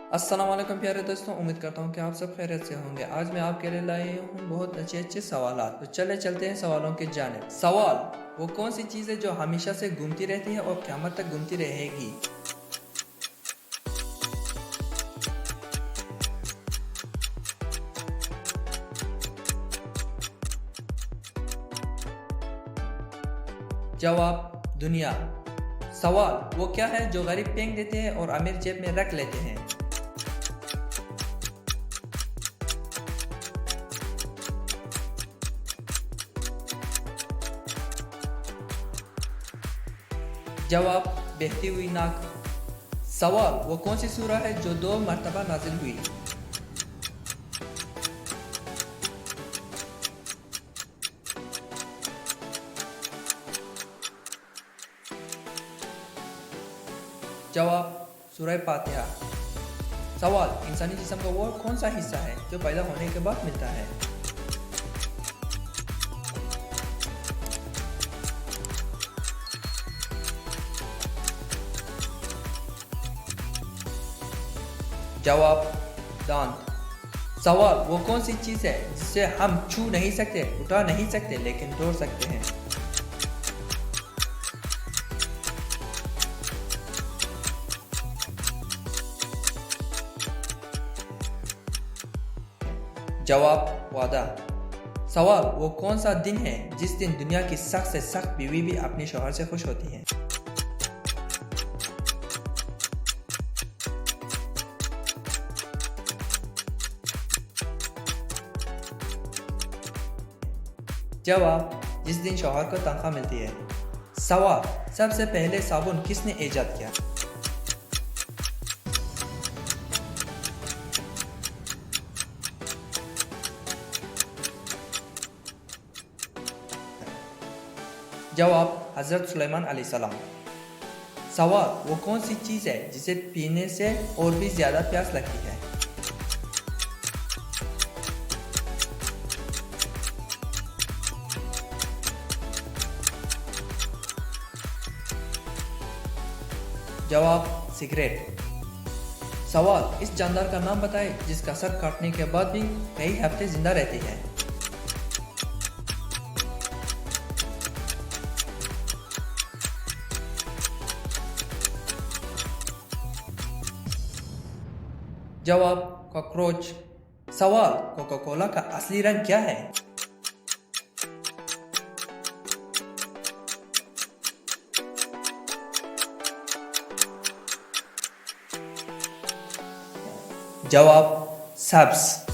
अस्सलाम वालेकुम प्यारे दोस्तों, उम्मीद करता हूँ कि आप सब खैरियत से होंगे। आज मैं आपके लिए लाए हूँ बहुत अच्छे अच्छे सवालात। तो चले चलते हैं सवालों की जानिब। सवाल, वो कौन सी चीज़ है जो हमेशा से घूमती रहती है और क़यामत तक घूमती रहेगी? जवाब, दुनिया। सवाल, वो क्या है जो गरीब फेंक देते हैं और अमीर जेब में रख लेते हैं? जवाब, बहती हुई नाक। सवाल, वो कौन सी सूरह है जो 2 मरतबा नाजिल हुई? जवाब, सूरह फातिहा। सवाल, इंसानी जिस्म का वो कौन सा हिस्सा है जो पैदा होने के बाद मिलता है? जवाब, दांत। सवाल, वो कौन सी चीज़ है जिसे हम छू नहीं सकते, उठा नहीं सकते, लेकिन तोड़ सकते हैं? जवाब, वादा। सवाल, वो कौन सा दिन है जिस दिन दुनिया की सख्त से सख्त बीवी भी अपने शौहर से खुश होती है? जवाब, जिस दिन शौहर को तनख्वाह मिलती है। सवाल, सबसे पहले साबुन किसने ईजाद किया? जवाब, हज़रत सुलेमान अलैहिस्सलाम। सवाल, वो कौन सी चीज़ है जिसे पीने से और भी ज़्यादा प्यास लगती है? जवाब, सिगरेट। सवाल, इस जानदार का नाम बताएं जिसका सर काटने के बाद भी कई हफ्ते जिंदा रहती है। जवाब, कॉकरोच। सवाल, कोका कोला का असली रंग क्या है? जवाब, सब्ज।